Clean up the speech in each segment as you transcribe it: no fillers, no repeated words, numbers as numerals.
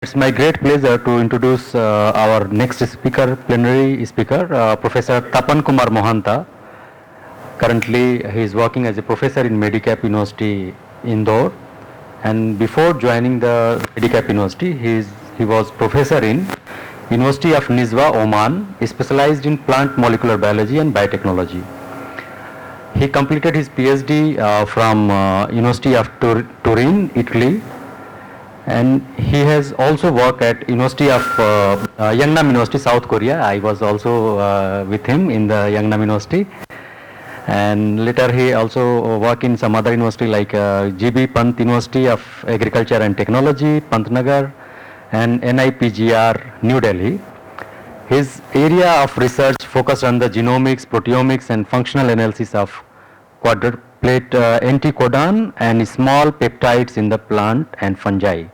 It's my great pleasure to introduce our next speaker, plenary speaker, Professor Tapan Kumar Mohanta. Currently, he is working as a professor in Medicap University, Indore. And before joining the Medicap University, he was professor in University of Nizwa, Oman, specialized in plant molecular biology and biotechnology. He completed his PhD from University of Turin, Italy, and he has also worked at University of Yangnam University, South Korea. I was also with him in the Yangnam University, and later he also worked in some other university like GB Pant University of Agriculture and Technology, Pantnagar, and NIPGR, New Delhi. His area of research focused on the genomics, proteomics, and functional analysis of quadruplet anticodon and small peptides in the plant and fungi.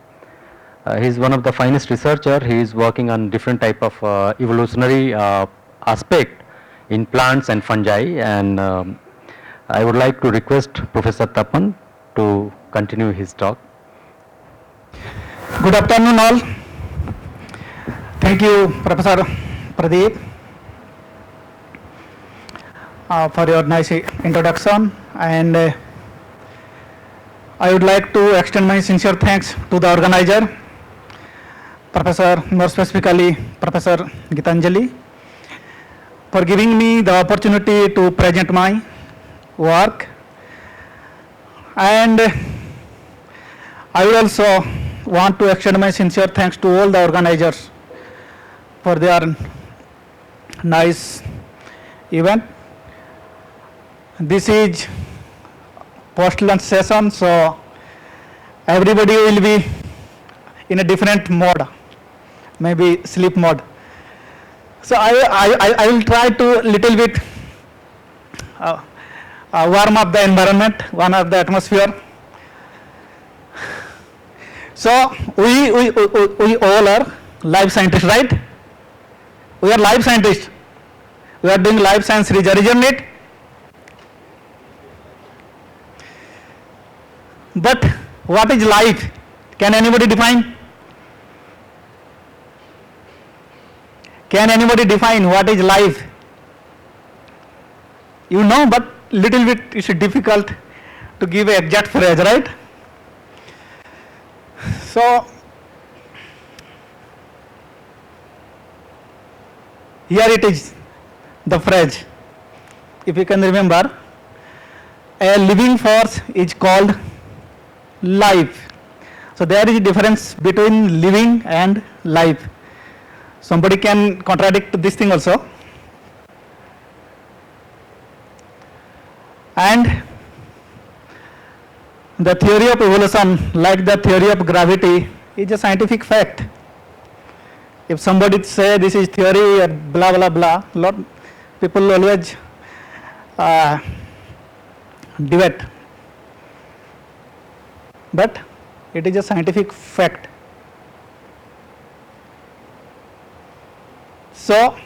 He is one of the finest researcher. He is working on different type of evolutionary aspect in plants and fungi, and I would like to request Professor Tapan to continue his talk. Good afternoon all. Thank you, Professor Pradeep, for your nice introduction, and I would like to extend my sincere thanks to the organizer, Professor, more specifically Professor Gitanjali, for giving me the opportunity to present my work. And I would also want to extend my sincere thanks to all the organizers for their nice event. This is post-lunch session, so everybody will be in a different mode, maybe sleep mode. So I will try to little bit warm up the environment, warm up the atmosphere. So we all are life scientists, right? We are life scientists. We are doing life science research, isn't it? But what is life? Can anybody define? Can anybody define what is life? You know, but little bit it's difficult to give an exact phrase, right? So here it is, the phrase. If you can remember, a living force is called life. So there is a difference between living and life. Somebody can contradict this thing also. And the theory of evolution, like the theory of gravity, is a scientific fact. If somebody say this is theory or blah blah blah, lot people always debate. But it is a scientific fact. So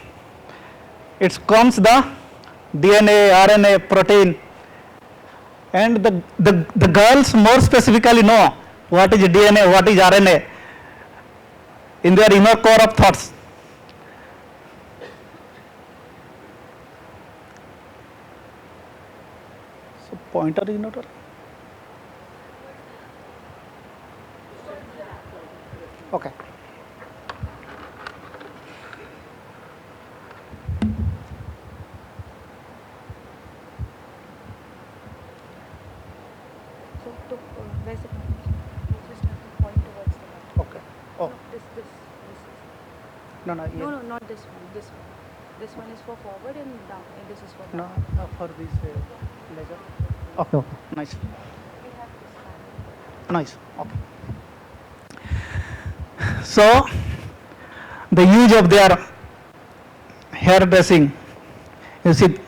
it comes the DNA, RNA, protein, and the girls more specifically know what is DNA, what is RNA in their inner core of thoughts. So pointer is not. Okay. Where's the point? You just have to point towards the left. Okay. Oh. No, this is. No, yeah. No, not this one. This one. This one is for forward and down, and this is for No, down. for this laser. Okay, okay, nice. We have this one. Nice, okay. So, the use of their hair dressing, you see,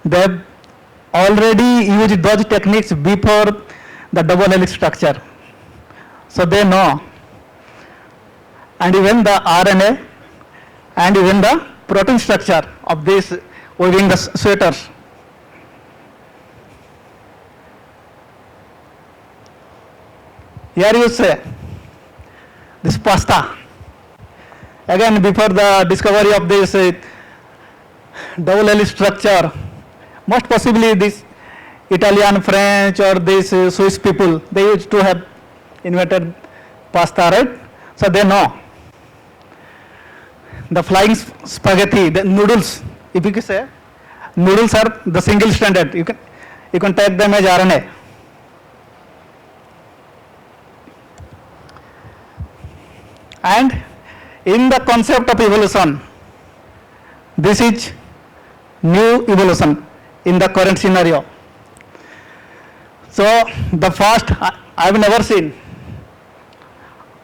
they have already used those techniques before the double helix structure. So they know, and even the RNA and even the protein structure of this weaving the sweaters. Here you say this pasta. Again, before the discovery of this double helix structure, most possibly this Italian, French, or these Swiss people, they used to have invented pasta, right? So they know. The flying spaghetti, the noodles, if you can say, noodles are the single standard. You can take them as RNA. And in the concept of evolution, this is new evolution in the current scenario. So the first, I've never seen,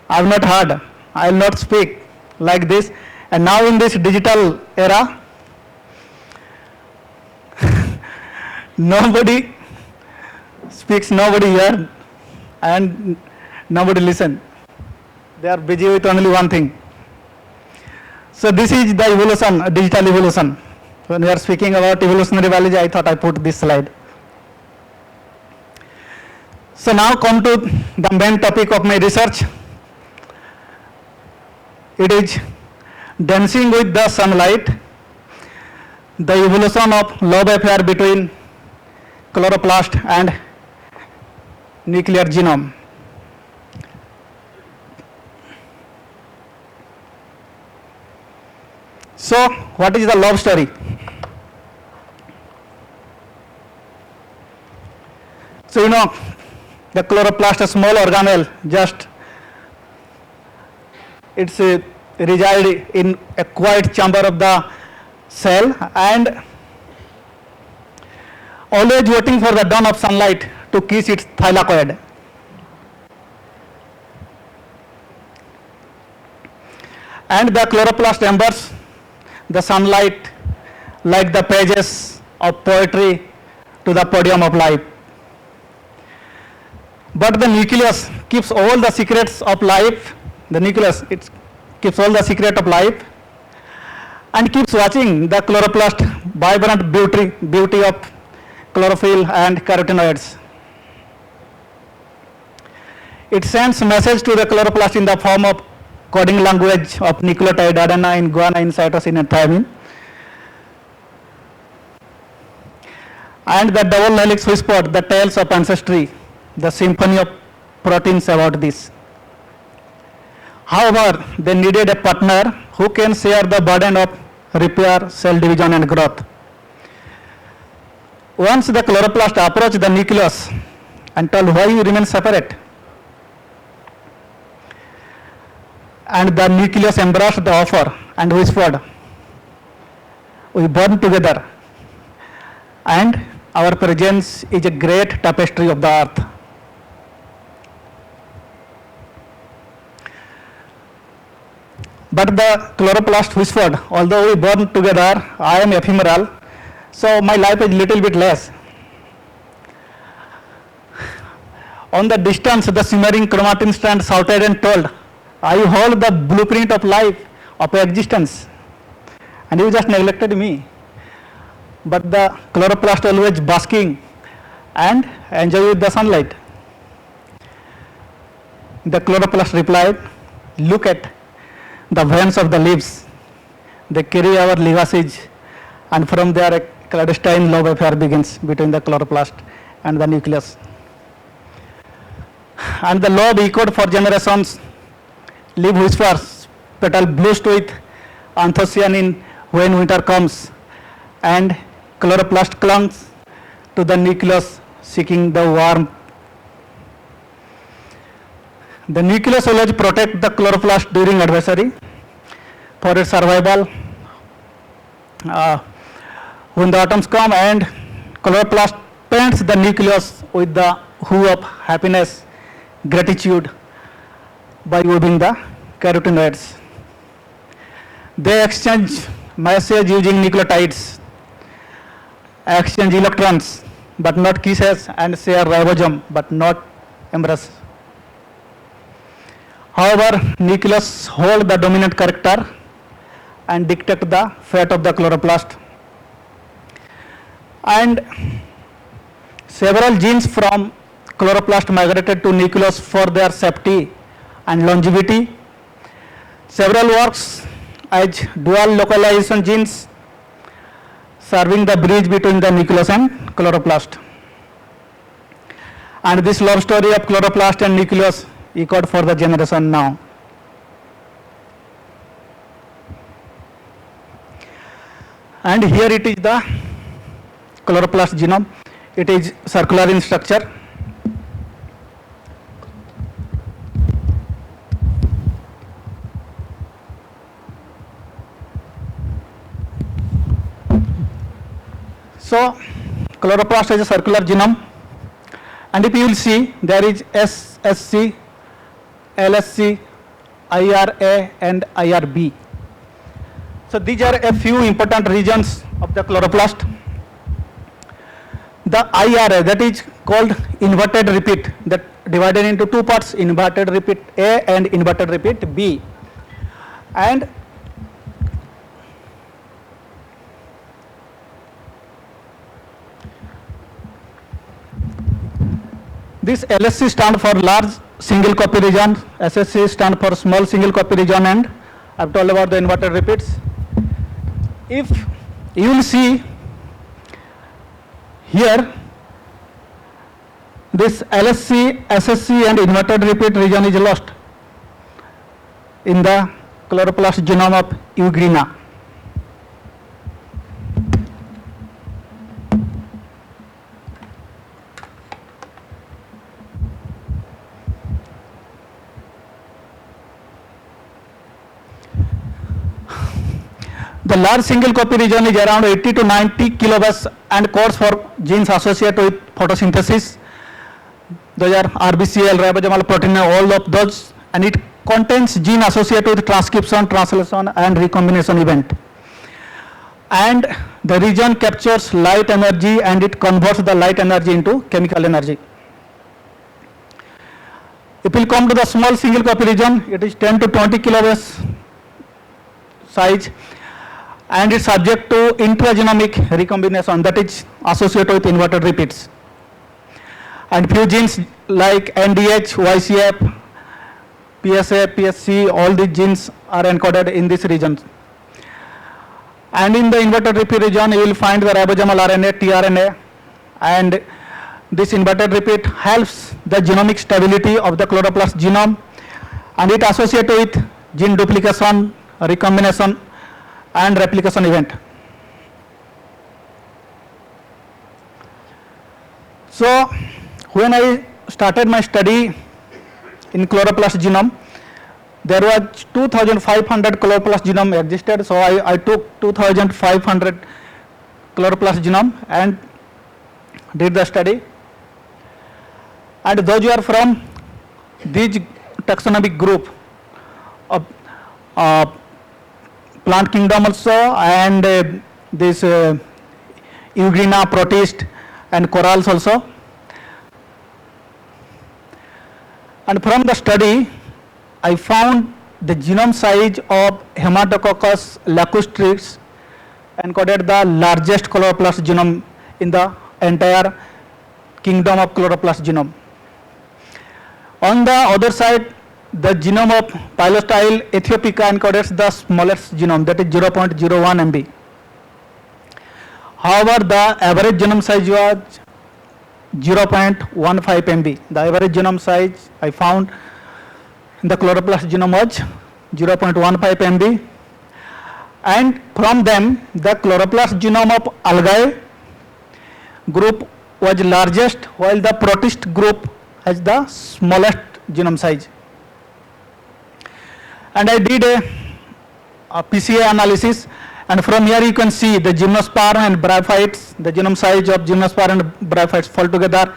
I've not heard, I'll not speak like this. And now in this digital era, nobody speaks, nobody hears, and nobody listens. They are busy with only one thing. So this is the evolution, digital evolution. When we are speaking about evolutionary biology, I thought I put this slide. So now come to the main topic of my research. It is dancing with the sunlight, the evolution of love affair between chloroplast and nuclear genome. So what is the love story? So you know, the chloroplast, a small organelle, just it's reside in a quiet chamber of the cell and always waiting for the dawn of sunlight to kiss its thylakoid. And the chloroplast embers the sunlight like the pages of poetry to the podium of life. But the nucleus keeps all the secrets of life. The nucleus, it keeps all the secret of life and keeps watching the chloroplast vibrant beauty of chlorophyll and carotenoids. It sends message to the chloroplast in the form of coding language of nucleotide adenine, guanine, cytosine, and thymine. And the double helix whispered the tales of ancestry, the symphony of proteins about this. However, they needed a partner who can share the burden of repair, cell division, and growth. Once the chloroplast approached the nucleus and told why you remain separate, and the nucleus embraced the offer and whispered, we burn together, and our presence is a great tapestry of the earth. But the chloroplast whispered, although we burn together, I am ephemeral, so my life is little bit less. On the distance, the shimmering chromatin strand shouted and told, I hold the blueprint of life, of existence, and you just neglected me. But the chloroplast always basking and enjoy with the sunlight. The chloroplast replied, look at the veins of the leaves. They carry our legacies, and from there a clandestine love affair begins between the chloroplast and the nucleus. And the love echoed for generations. Leaf whispers, petal blues with anthocyanin when winter comes, and chloroplast clungs to the nucleus seeking the warmth. The nucleus always protects the chloroplast during adversary for its survival. When the autumns come and chloroplast paints the nucleus with the hue of happiness, gratitude by weaving the carotenoids. They exchange message using nucleotides, exchange electrons but not kisses, and share ribosome but not embrace. However, nucleus hold the dominant character and dictate the fate of the chloroplast. And several genes from chloroplast migrated to nucleus for their safety and longevity Several works as dual localization genes serving the bridge between the nucleus and chloroplast. And this love story of chloroplast and nucleus echoed for the generation now. And here it is the chloroplast genome. It is circular in structure. So, chloroplast is a circular genome, and if you will see, there is SSC, LSC, IRA and IRB. So, these are a few important regions of the chloroplast. The IRA, that is called inverted repeat, that divided into two parts, inverted repeat A and inverted repeat B. And this LSC stand for large single copy region, SSC stand for small single copy region, and I have told about the inverted repeats. If you will see here, this LSC, SSC and inverted repeat region is lost in the chloroplast genome of Euglena. The large single copy region is around 80 to 90 kilobase and codes for genes associated with photosynthesis. Those are RBCL, ribosomal protein, all of those, and it contains gene associated with transcription, translation and recombination event. And the region captures light energy and it converts the light energy into chemical energy. If we come to the small single copy region, it is 10 to 20 kilobase size, and it's subject to intragenomic recombination, that is associated with inverted repeats. And few genes like NDH, YCF, PSA, PSC, all these genes are encoded in this region. And in the inverted repeat region, you will find the ribosomal RNA, tRNA, and this inverted repeat helps the genomic stability of the chloroplast genome, and it associated with gene duplication, recombination and replication event. So, when I started my study in chloroplast genome, there was 2500 chloroplast genome existed, so I took 2500 chloroplast genome and did the study. And those who are from this taxonomic group of plant kingdom also, and this Euglena, protist and corals also. And from the study, I found the genome size of Haematococcus lacustris encoded the largest chloroplast genome in the entire kingdom of chloroplast genome. On the other side, the genome of Pilostyle Ethiopica encodes the smallest genome, that is 0.01 MB. However, the average genome size was 0.15 MB. The average genome size I found in the chloroplast genome was 0.15 MB. And from them, the chloroplast genome of algae group was largest, while the protist group has the smallest genome size. And I did a PCA analysis, and from here you can see the gymnosperm and bryophytes, the genome size of gymnosperm and bryophytes fall together.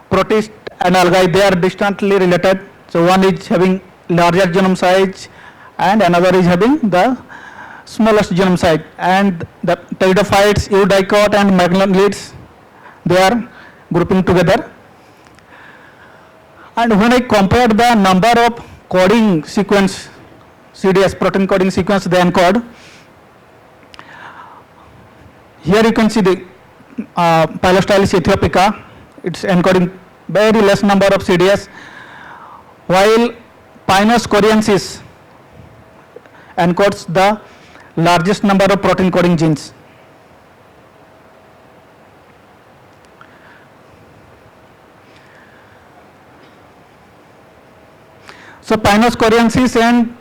Protist and algae, they are distantly related. So one is having larger genome size and another is having the smallest genome size. And the pteridophytes, eudicot and magnolids, they are grouping together. And when I compared the number of coding sequence, CDS, protein coding sequence they encode, here you can see the Pilostylus Ethiopica, it's encoding very less number of CDS, while Pinus coriensis encodes the largest number of protein coding genes. So Pinus coriensis and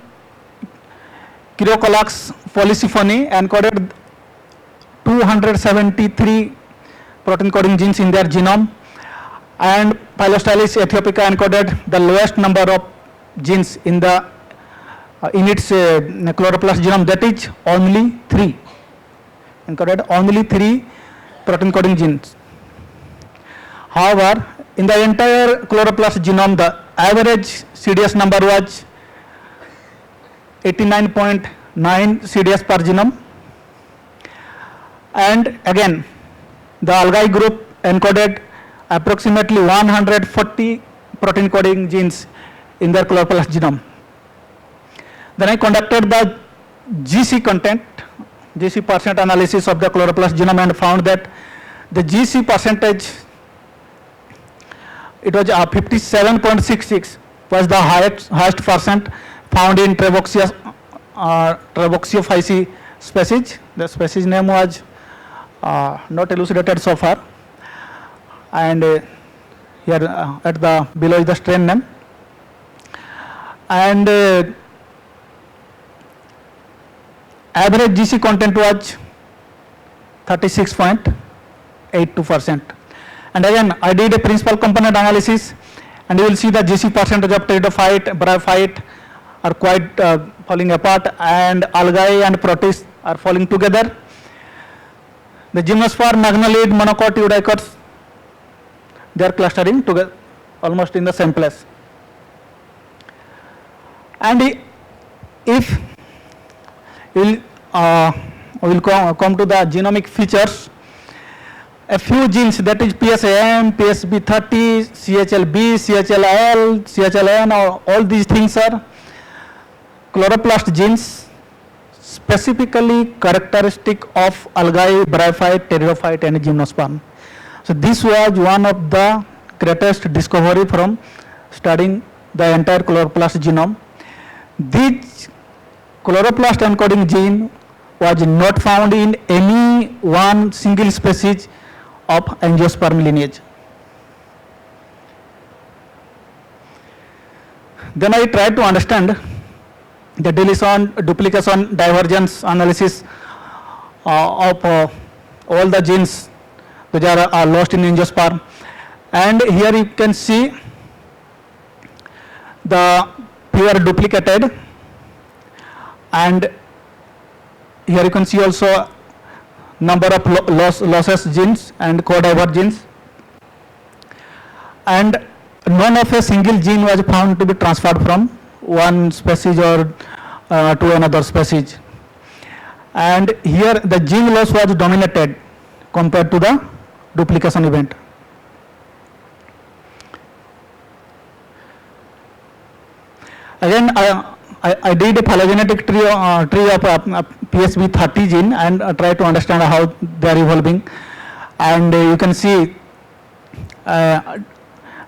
Cryocolax polysyphony encoded 273 protein coding genes in their genome, and Phyllostylus aethiopica encoded the lowest number of genes in the in its chloroplast genome, that is only 3, encoded only 3 protein coding genes. However, in the entire chloroplast genome, the average CDS number was 89.9 CDS per genome, and again the algae group encoded approximately 140 protein coding genes in their chloroplast genome. Then I conducted the GC content, GC percent analysis of the chloroplast genome, and found that the GC percentage, it was 57.66 was the highest percent found in Trebouxia species. The species name was not elucidated so far, and here at the below is the strain name, and average GC content was 36.82%. And again, I did a principal component analysis, and you will see the GC percentage of pteridophyte, bryophyte are quite falling apart, and algae and protists are falling together. The gymnosperm, magnolid, monocot, eudicots, they are clustering together almost in the same place. And if we will come to the genomic features, a few genes, that is PSAM, PSB30, CHLB, CHLL, CHLN, all these things are chloroplast genes specifically characteristic of algae, bryophyte, pteridophyte and gymnosperm. So this was one of the greatest discovery from studying the entire chloroplast genome. This chloroplast encoding gene was not found in any one single species of angiosperm lineage. Then I tried to understand the deletion, duplication, divergence analysis of all the genes which are lost in angiosperm. And here you can see the pure duplicated, and here you can see also number of losses genes and co-divert genes, and none of a single gene was found to be transferred from one species or to another species. And here the gene loss was dominated compared to the duplication event. Again, I did a phylogenetic tree of PSB30 gene and try to understand how they are evolving, and you can see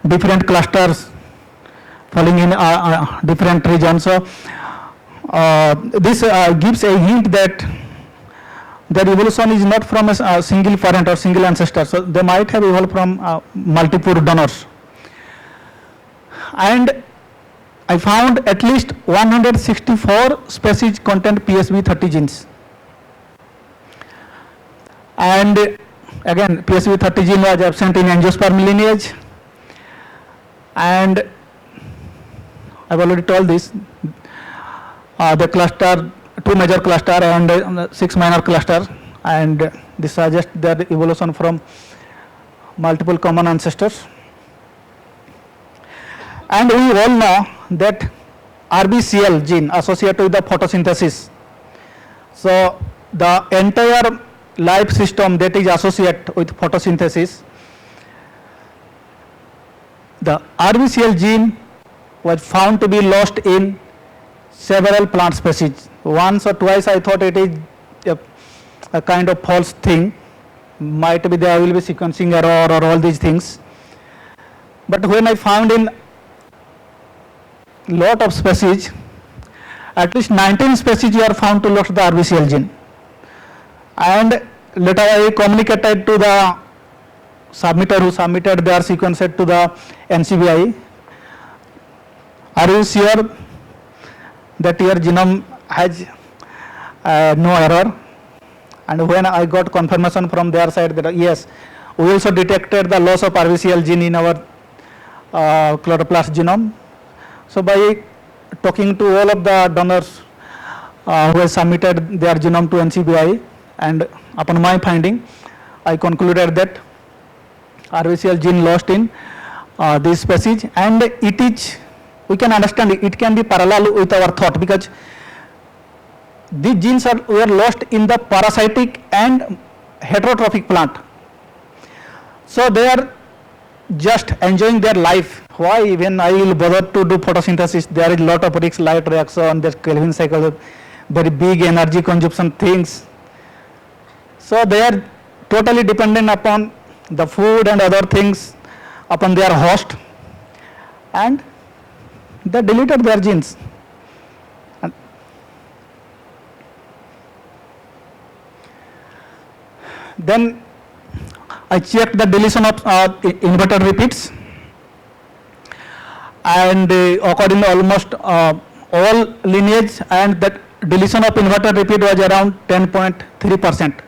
different clusters falling in different regions. So this gives a hint that their evolution is not from a single parent or single ancestor, so they might have evolved from multiple donors. And I found at least 164 species contain PSB30 genes. And again, PSB30 gene was absent in angiosperm lineage, and I've already told this, the cluster, 2 major cluster and 6 minor cluster, and this suggests their evolution from multiple common ancestors. And we all know that RBCL gene associated with the photosynthesis. So the entire life system that is associated with photosynthesis, the RBCL gene was found to be lost in several plant species. Once or twice I thought it is a kind of false thing, might be there will be sequencing error or all these things. But when I found in lot of species, at least 19 species were found to lost the RBCL gene. And later I communicated to the submitter who submitted their sequence set to the NCBI. Are you sure that your genome has no error? And when I got confirmation from their side that yes, we also detected the loss of RBCL gene in our chloroplast genome. So by talking to all of the donors who have submitted their genome to NCBI, and upon my finding, I concluded that RBCL gene lost in this species, and it is, we can understand it can be parallel with our thought, because these genes were lost in the parasitic and heterotrophic plant. So they are just enjoying their life. Why even I will bother to do photosynthesis? There is a lot of risk, light reaction, there's Kelvin cycle, very big energy consumption things. So they are totally dependent upon the food and other things, upon their host, and they deleted their genes. And then I checked the deletion of inverted repeats, and according to almost all lineage, and that deletion of inverted repeat was around 10.3%.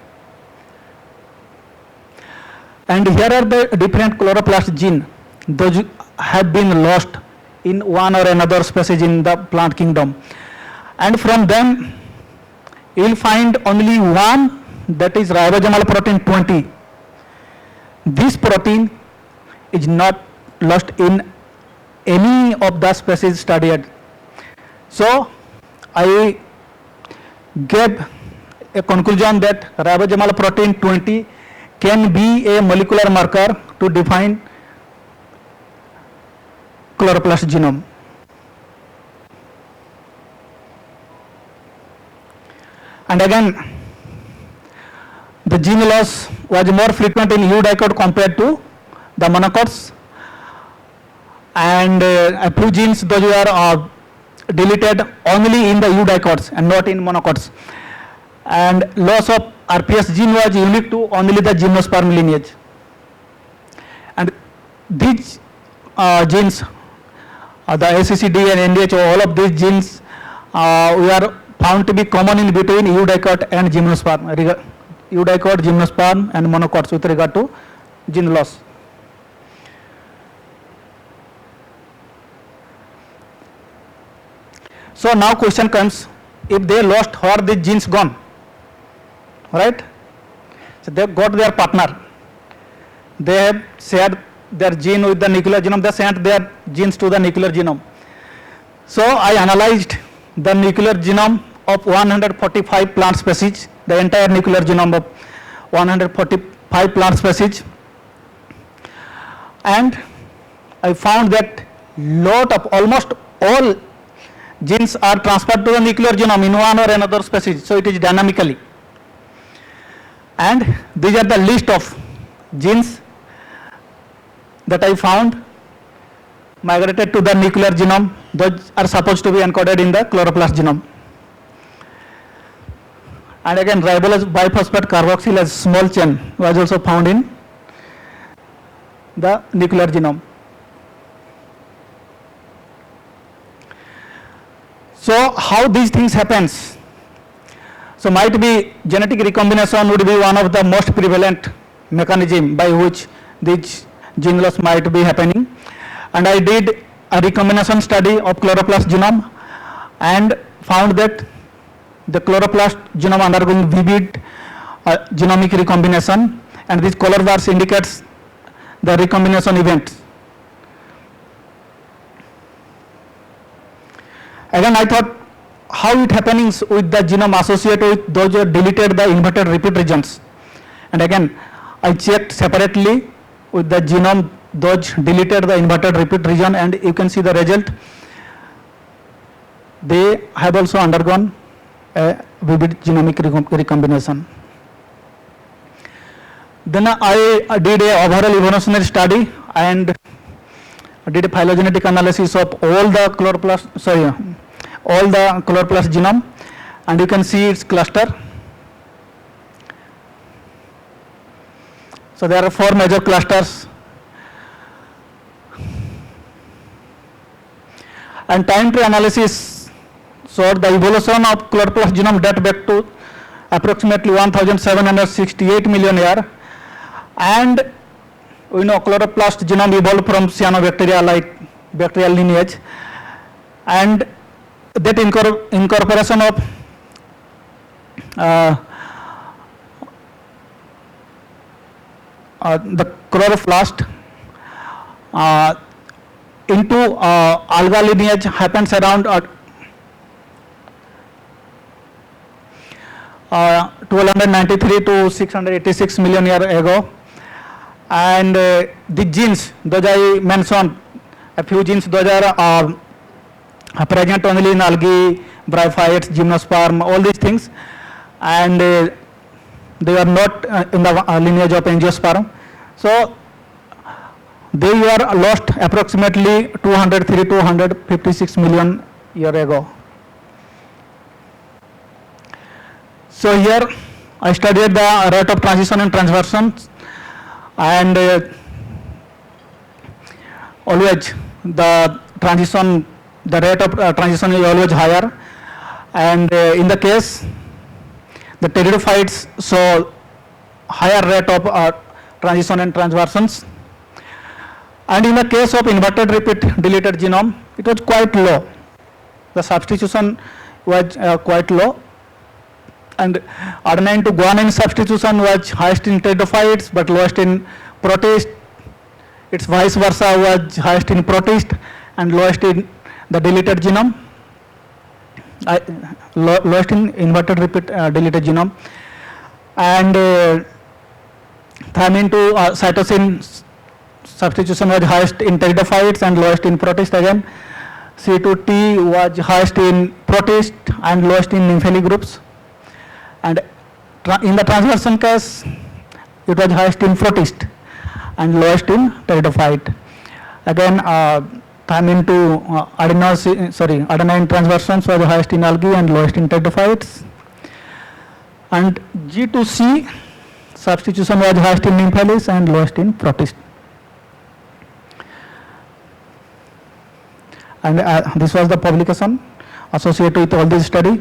And here are the different chloroplast gene, those have been lost in one or another species in the plant kingdom. And from them, you will find only one, that is ribosomal protein 20. This protein is not lost in any of the species studied. So I gave a conclusion that ribosomal protein 20 can be a molecular marker to define chloroplast genome. And again, the gene loss was more frequent in eudicot compared to the monocots, and a few genes those were deleted only in the eudicots and not in monocots. And loss of RPS gene was unique to only the gymnosperm lineage. And these genes, the ACCD and NDH, all of these genes were found to be common in between eudicot and gymnosperm, eudicot, gymnosperm and monocots with regard to gene loss. So now question comes, if they lost, where are these genes gone? Right? So they got their partner. They have shared their gene with the nuclear genome, they sent their genes to the nuclear genome. So I analyzed the nuclear genome of 145 plant species, the entire nuclear genome of 145 plant species, and I found that lot of, almost all genes are transferred to the nuclear genome in one or another species, so it is dynamically. And these are the list of genes that I found migrated to the nuclear genome. Those are supposed to be encoded in the chloroplast genome. And again, ribulose biphosphate carboxyl as small chain was also found in the nuclear genome. So how these things happens? So might be genetic recombination would be one of the most prevalent mechanism by which this gene loss might be happening. And I did a recombination study of chloroplast genome and found that the chloroplast genome undergoing vivid genomic recombination, and this color bars indicates the recombination events. Again, I thought how it happening with the genome associated with those who deleted the inverted repeat regions. And again, I checked separately with the genome those deleted the inverted repeat region, and you can see the result. They have also undergone a vivid genomic recombination. Then I did a overall evolutionary study and did a phylogenetic analysis of all the chloroplast, all the chloroplast genome, and you can see its cluster. So there are 4 major clusters. And time tree analysis showed the evolution of chloroplast genome date back to approximately 1768 million year. And we know chloroplast genome evolved from cyanobacteria like bacterial lineage, and that incorporation of the chloroplast into alga lineage happens around 1293 to 686 million years ago. And the genes, those I mentioned, a few genes, those are present only in algae, bryophytes, gymnosperm, all these things, and they are not in the lineage of angiosperm. So they were lost approximately 203 to 156 million years ago. So here I studied the rate of transition and transversions, and always the transition, the rate of transition is always higher, and in the case the pteridophytes show higher rate of transition and transversions, and in the case of inverted repeat deleted genome it was quite low. The substitution was quite low, and adenine to guanine substitution was highest in pteridophytes but lowest in protists. Its vice versa was highest in protists and lowest in the deleted genome, lowest in inverted repeat deleted genome. And thymine to cytosine substitution was highest in pteridophytes and lowest in protists again. C to T was highest in protists and lowest in nymphali groups. And in the transversion case, it was highest in protist and lowest in pteridophyte. Again, thymine to adenine transversions was highest in algae and lowest in pteridophytes. And G to C substitution was highest in nymphalis and lowest in protist. And this was the publication associated with all this study.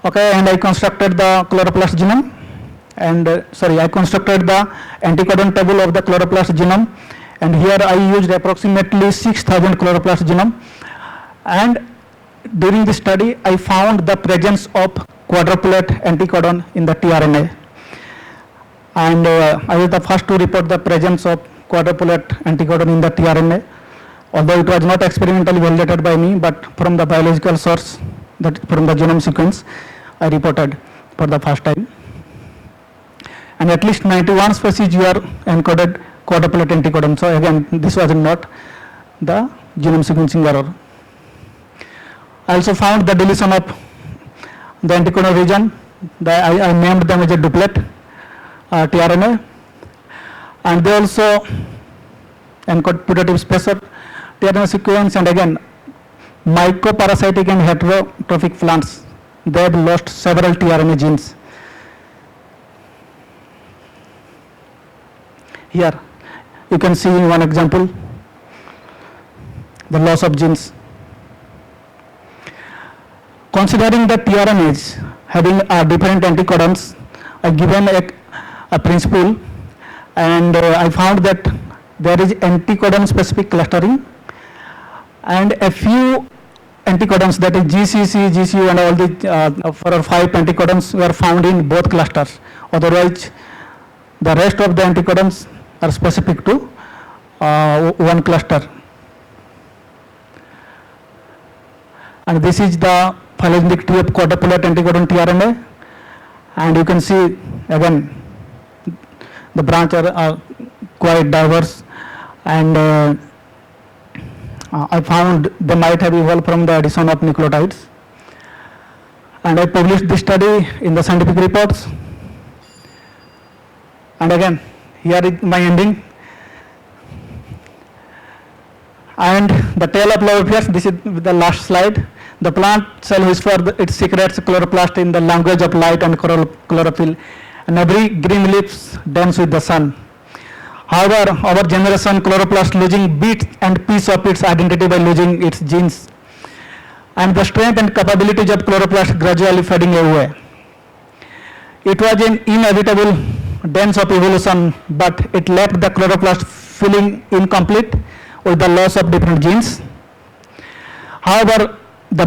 Okay, and I constructed the chloroplast genome, and I constructed the anticodon table of the chloroplast genome, and here I used approximately 6,000 chloroplast genome, and during the study I found the presence of quadruplet anticodon in the tRNA, and I was the first to report the presence of quadruplet anticodon in the tRNA, although it was not experimentally validated by me, but from the biological source, that from the genome sequence I reported for the first time. And at least 91 species were encoded quadruplet anticodon. So again, this was not the genome sequencing error. I also found the deletion of the anticodon region. I named them as a duplet tRNA, and they also encode putative spacer tRNA sequence. And again, mycoparasitic and heterotrophic plants, they have lost several tRNA genes. Here you can see in one example the loss of genes. Considering the tRNAs having different anticodons, I given a principle, and I found that there is anticodon specific clustering, and a few anticodons, that is GCC, GCU and all the 4 or 5 anticodons were found in both clusters. Otherwise, the rest of the anticodons are specific to one cluster. And this is the phylogenetic tree of quadruplet anticodon tRNA, and you can see again the branches are quite diverse, and I found they might have evolved from the addition of nucleotides, and I published this study in the scientific reports. And again, here is my ending. And the tail of love affairs, this is the last slide. The plant cell whispered its secrets chloroplast in the language of light and chlorophyll, and every green leaves dance with the sun. However, our generation chloroplast losing bit and piece of its identity by losing its genes, and the strength and capabilities of chloroplast gradually fading away. It was an inevitable dance of evolution, but it left the chloroplast feeling incomplete with the loss of different genes. However, the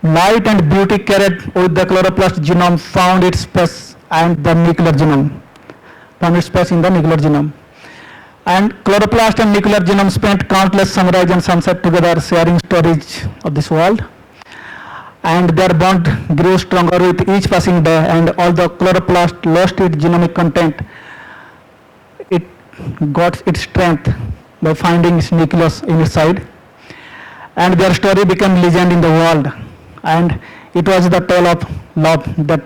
light and beauty carried with the chloroplast genome found its space and the nuclear genome, found its space in the nuclear genome. And chloroplast and nuclear genome spent countless sunrise and sunset together, sharing stories of this world. And their bond grew stronger with each passing day, and although chloroplast lost its genomic content, it got its strength by finding its nucleus inside. And their story became legend in the world. And it was the tale of love that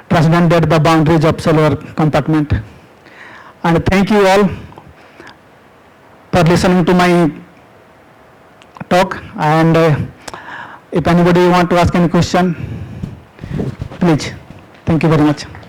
transcended the boundaries of cellular compartment. And thank you all for listening to my talk. And if anybody want to ask any question, please. Thank you very much.